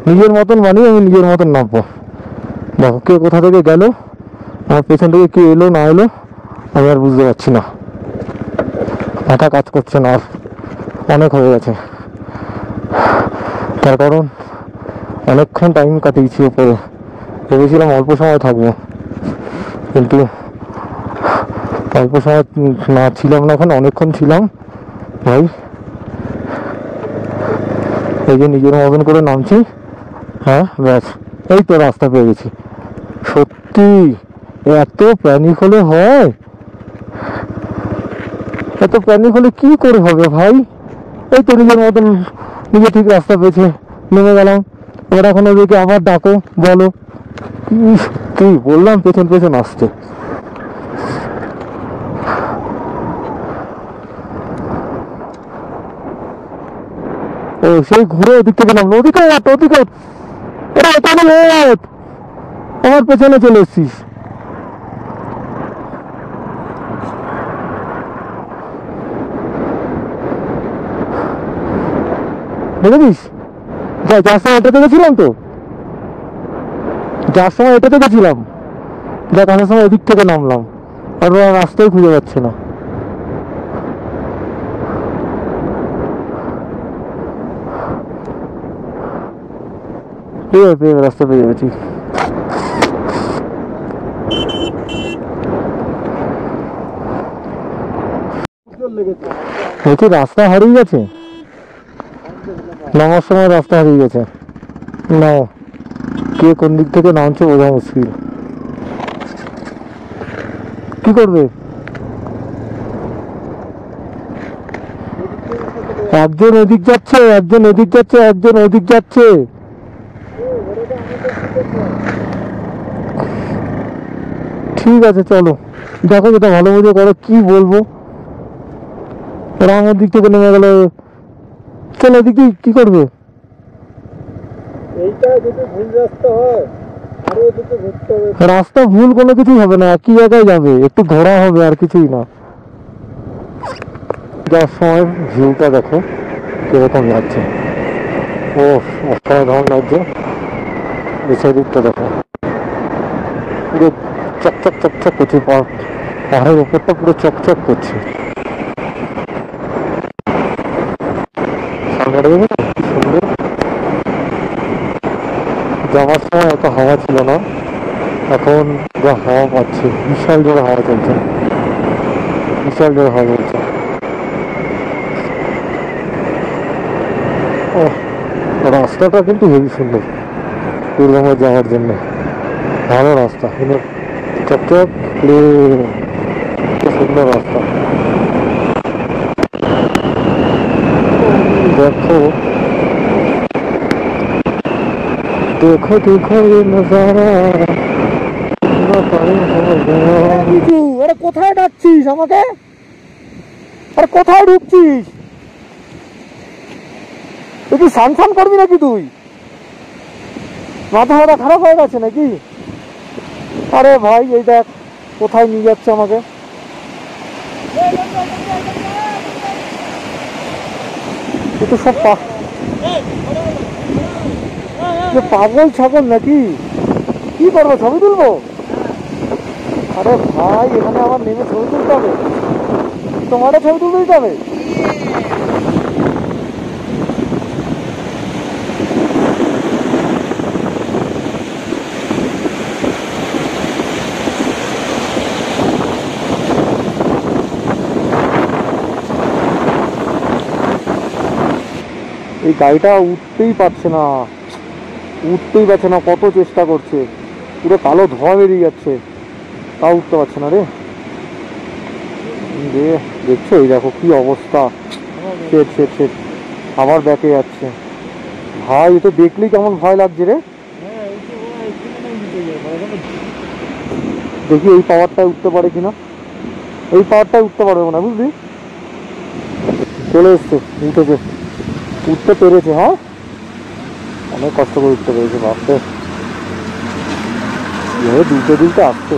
নিজের মতন বানিয়ে আমি নিজের মতন নামবো। দেখো কে কোথা থেকে গেল, আমার পেছন থেকে কে এলো না এলো আমি আর বুঝতে পারছি না। মাথা কাজ করছে না, আর অনেক হয়ে গেছে। তার কারণ অনেকক্ষণ টাইম কাটিয়েছি ওপরে, ভেবেছিলাম অল্প সময় থাকবো, কিন্তু অল্প সময় না ছিলাম না, এখন অনেকক্ষণ ছিলাম ভাই। এই যে নিজের মতন করে নামছি, হ্যাঁ ব্যাস এই তো রাস্তা পেয়ে গেছি। সত্যি এত প্যানিক হলে হয়? এত প্যানিক হলে কি করে হবে ভাই? এই তো নিজের মতন নিজে ঠিক রাস্তা পেয়েছে, নেমে গেলাম। এবার এখন ওদেরকে আবার ডাকো, বলো। কি বললাম পেছন পেছন আসতে। ও সেই ঘুরে ওদিক থেকে নামলো, ওদিকে ওদিকে আমার পেছনে চলে এসছিস। দেখেছিস যার সময় এটাতে গেছিলাম, তো যার সময় এটাতে গেছিলাম, দেখ আসার সময় ওদিক থেকে নামলাম, আর রাস্তায় খুঁজে পাচ্ছে না। পেয়ে রাস্তা পেয়ে গেছি। বলছি রাস্তা হারিয়ে গেছে, নামার সময় রাস্তা হারিয়ে গেছে। না কে কোন দিক থেকে নামছে বোঝা মুশকিল। কি করবে? একজন এদিক যাচ্ছে, একজন এদিক যাচ্ছে, একজন ওদিক যাচ্ছে। ঠিক আছে চলো, দেখো যেটা ভালো মতো করো। কি বলবো, ওরা আমার দিক থেকে নেমে গেলে চলো এদিক দিয়ে কি করবে? এইটা যদি ভুল রাস্তা হয় আরো এদিকে ঘুরতে হবে। রাস্তা ভুল কোনো কিছুই হবে না, একই জায়গায় যাবে, একটু ঘোরা হবে আর কিছুই না। যাওয়ার সময় ভিউটা দেখো কিরকম লাগছে, ও অসাধারণ লাগছে। নিচের দিকটা দেখো পুরো চকচক চকচক করছে, পাহাড়ের উপরটা পুরো চকচক করছে। সামনে দেখো কি সুন্দর। যাওয়ার সময় এত হাওয়া ছিল না, এখন যা হাওয়া পাচ্ছে, বিশাল জোরে হাওয়া চলছে, বিশাল জোরে হাওয়া চলছে। ও রাস্তাটা কিন্তু হেবি সুন্দর দুর্গমে যাওয়ার জন্য, ভালো রাস্তা, কিন্তু চকচক সুন্দর রাস্তা। দেখো দেখো দেখো নজারা। আরে কোথায় ডাকছিস আমাকে? আরে কোথায় ঢুকছিস? তুই কি স্নান ফান করবি নাকি? তুই মাথা মাথা খারাপ হয়ে গেছে নাকি? আরে ভাই এই দেখ কোথায় নিয়ে যাচ্ছে আমাকে। তো সব পাগল ছাগল নাকি? কি করবো, ছবি তুলবো? আরে ভাই এখানে আমার নেমে ছবি তুলতে হবে, তোমারও ছবি তুলতে দিতে হবে? এই গাড়িটা উঠতেই পারছে না, উঠতেই পারছে না, কত চেষ্টা করছে, পুরো কালো ধোঁয়া বেরিয়ে যাচ্ছে, তাও উঠতে পারছে না রে। দেখছো এই দেখো কি অবস্থা, সেট সেট সেট আবার ব্যাকে যাচ্ছে। ভাই এ তো দেখলেই কেমন ভয় লাগছে রে। দেখি এই পাওয়ারটায় উঠতে পারে কিনা, এই পাওয়ারটায় উঠতে পারবে না বুঝলি। চলে এসছে, উঠেছে, উঠতে পেরেছে, হ্যাঁ অনেক কষ্ট করে উঠতে পেরেছে। ভাবতে দুটো দিলটা আসছে।